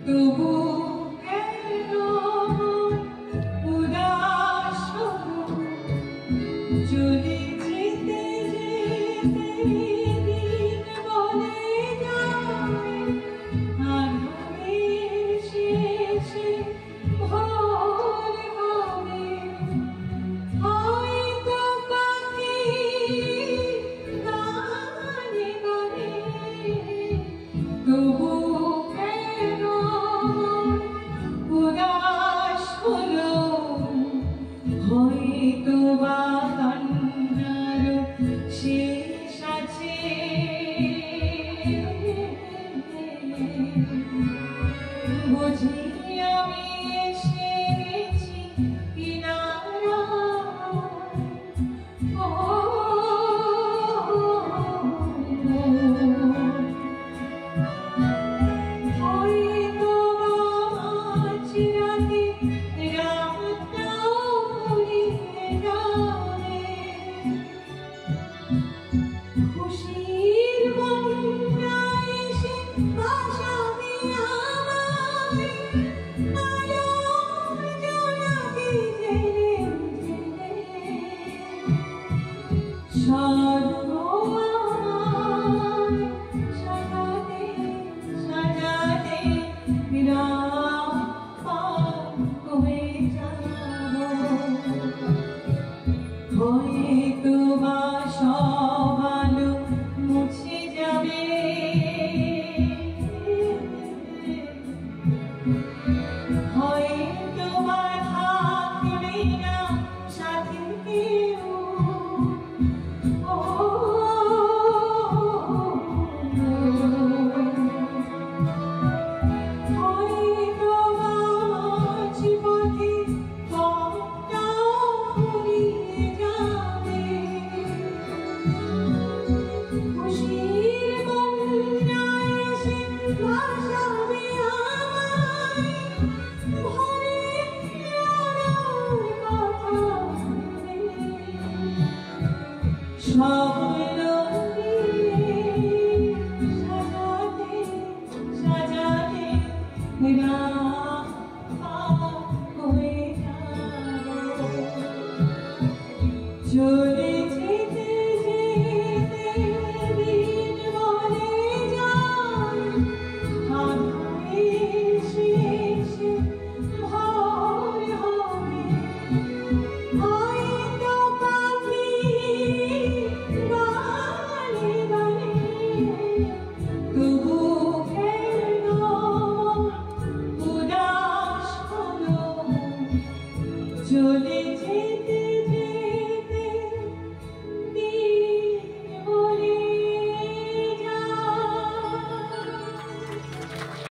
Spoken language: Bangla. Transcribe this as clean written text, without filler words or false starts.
তবু কেন উদাস চলে যেতে যেতে দিন বলে যায় আর এসেছে ভোর হবে হয়তো পাখি গানে গানে তবু কেন উদাস হলো হয়তো বা কান্নার শেষ আছে বুঝি আমি এসে গেছি কিনারা হয়তো মাঝরাতে রাতটাও ঘুরিয়ে যাবে খুশির বন্যা এসে ভাসাবে আমায় আলোর জোনাকি জেলে জেলে সাজাতে সাজাতে রাত পার হয়ে যাব হয়তো বা সব আলো মুছে যাবে হয়তো বা থাকবে না সাথে কেউ হয়তো বা মাঝপথে পথটাও ফুরিয়ে যাবে খুশির বন্যা এসে ভাসাবে আমায় ভরে আলোর কথা ভেবে স্বপ্ন নিয়ে সাজাতে সাজাতে রাত